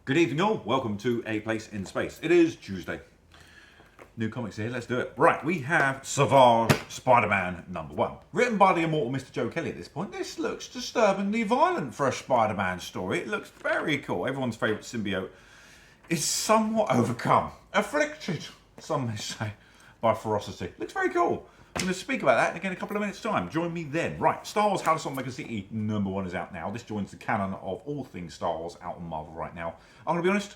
Good evening all, welcome to A Place in Space. It is Tuesday. New comics here, let's do it. Right, we have Savage Spider-Man #1. Written by the immortal Mr. Joe Kelly at this point. This looks disturbingly violent for a Spider-Man story. It looks very cool. Everyone's favourite symbiote is somewhat overcome, afflicted, some may say, by ferocity. Looks very cool. I'm going to speak about that again in a couple of minutes' time. Join me then. Right, Star Wars House on Mega City #1 is out now. This joins the canon of all things Star Wars out on Marvel right now. I'm going to be honest,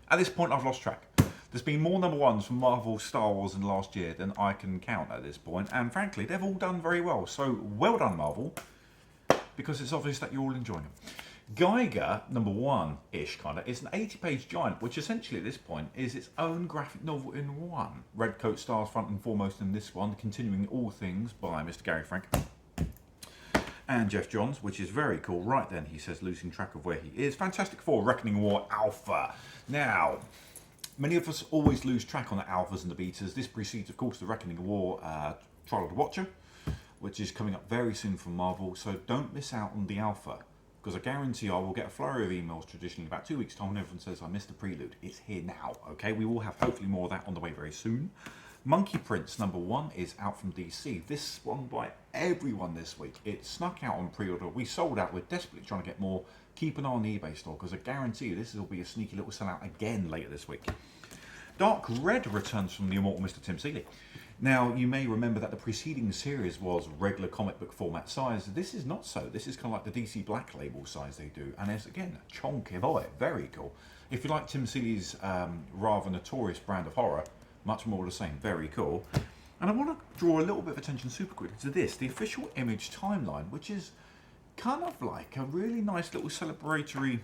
at this point I've lost track. There's been more #1s from Marvel Star Wars in the last year than I can count at this point, and frankly, they've all done very well. So, well done, Marvel, because it's obvious that you're all enjoying them. Geiger, #1-ish kind of, is an 80-page giant, which essentially at this point is its own graphic novel in one. Redcoat stars front and foremost in this one, continuing all things by Mr. Gary Frank and Jeff Johns, which is very cool. Right then, he says, losing track of where he is. Fantastic Four, Reckoning War Alpha. Now, many of us always lose track on the alphas and the betas. This precedes, of course, the Reckoning War Trial of the Watcher, which is coming up very soon from Marvel, so don't miss out on the alpha. Because I guarantee I will get a flurry of emails traditionally about 2 weeks' time when everyone says I missed the prelude. It's here now, okay? We will have hopefully more of that on the way very soon. Monkey Prince #1 is out from DC. This one by everyone this week. It snuck out on pre-order. We sold out. We're desperately trying to get more. Keep an eye on the eBay store because I guarantee you this will be a sneaky little sellout again later this week. Dark Red returns from the immortal Mr. Tim Seeley. Now, you may remember that the preceding series was regular comic book format size. This is not so. This is kind of like the DC Black Label size they do. And it's, again, a chonky boy. Very cool. If you like Tim Seeley's rather notorious brand of horror, much more the same. Very cool. And I want to draw a little bit of attention super quickly to this, the official Image timeline, which is kind of like a really nice little celebratory,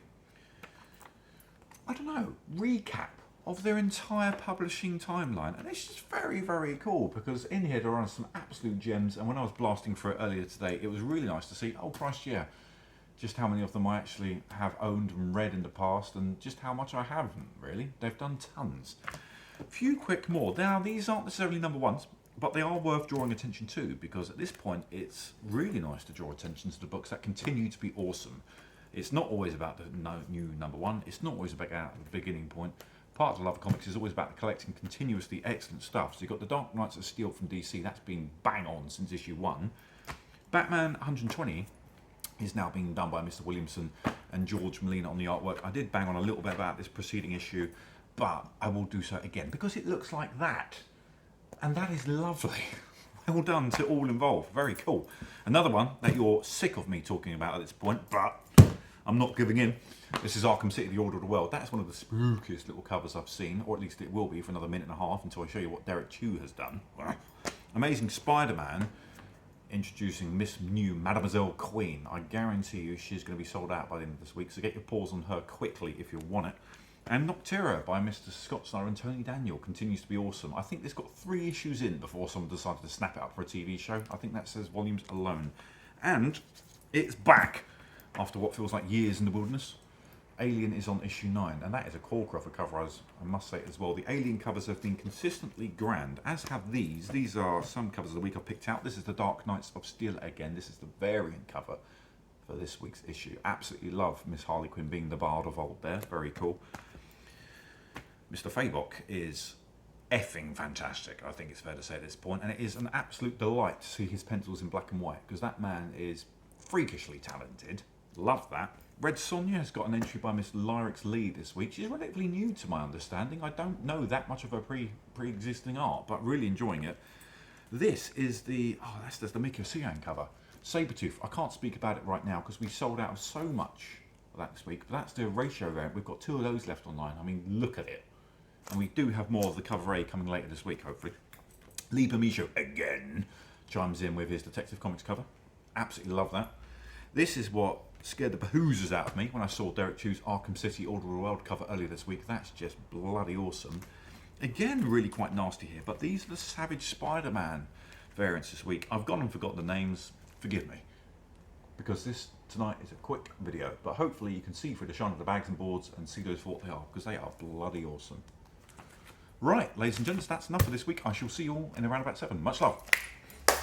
I don't know, recap of their entire publishing timeline, and it's just very, very cool because in here there are some absolute gems. And when I was blasting through it earlier today, it was really nice to see, oh Christ, yeah, just how many of them I actually have owned and read in the past, and just how much I haven't really. They've done tons. A few quick more. Now, these aren't necessarily #1s, but they are worth drawing attention to because at this point it's really nice to draw attention to the books that continue to be awesome. It's not always about the new #1. It's not always about the beginning point. Part of the love of comics is always about collecting continuously excellent stuff. So you've got the Dark Knights of Steel from DC. That's been bang on since issue 1. Batman 120 is now being done by Mr. Williamson and George Molina on the artwork. I did bang on a little bit about this preceding issue, but I will do so again because it looks like that. And that is lovely. Well done to all involved. Very cool. Another one that you're sick of me talking about at this point, but I'm not giving in. This is Arkham City, The Order of the World. That's one of the spookiest little covers I've seen, or at least it will be for another minute and a half until I show you what Derek Chew has done. Amazing Spider-Man introducing Miss New Mademoiselle Queen. I guarantee you she's going to be sold out by the end of this week, so get your paws on her quickly if you want it. And Noctera by Mr. Scott Snyder and Tony Daniel continues to be awesome. I think this got 3 issues in before someone decided to snap it up for a TV show. I think that says volumes alone. And it's back after what feels like years in the wilderness. Alien is on issue 9, and that is a corker of a cover, as I must say as well. The Alien covers have been consistently grand, as have these. These are some covers of the week I picked out. This is the Dark Knights of Steel again. This is the variant cover for this week's issue. Absolutely love Miss Harley Quinn being the bard of old there. Very cool. Mr. Fabok is effing fantastic, I think it's fair to say at this point, and it is an absolute delight to see his pencils in black and white, because that man is freakishly talented. Love that. Red Sonja has got an entry by Miss Lyrics Lee this week. She's relatively new to my understanding. I don't know that much of her pre-existing art, but really enjoying it. This is the, that's the Miko Sian cover. Sabretooth. I can't speak about it right now because we sold out of so much of that this week, but that's the ratio variant. We've got 2 of those left online. I mean, look at it. And we do have more of the cover A coming later this week, hopefully. Lee Bermejo, again, chimes in with his Detective Comics cover. Absolutely love that. This is what scared the behoozers out of me when I saw Derek Chew's Arkham City Order of the World cover earlier this week. That's just bloody awesome. Again, really quite nasty here, but these are the Savage Spider-Man variants this week. I've gone and forgotten the names. Forgive me. Because this tonight is a quick video, but hopefully you can see through the shine of the bags and boards and see those for what they are, because they are bloody awesome. Right, ladies and gents, that's enough for this week. I shall see you all in around about 7. Much love.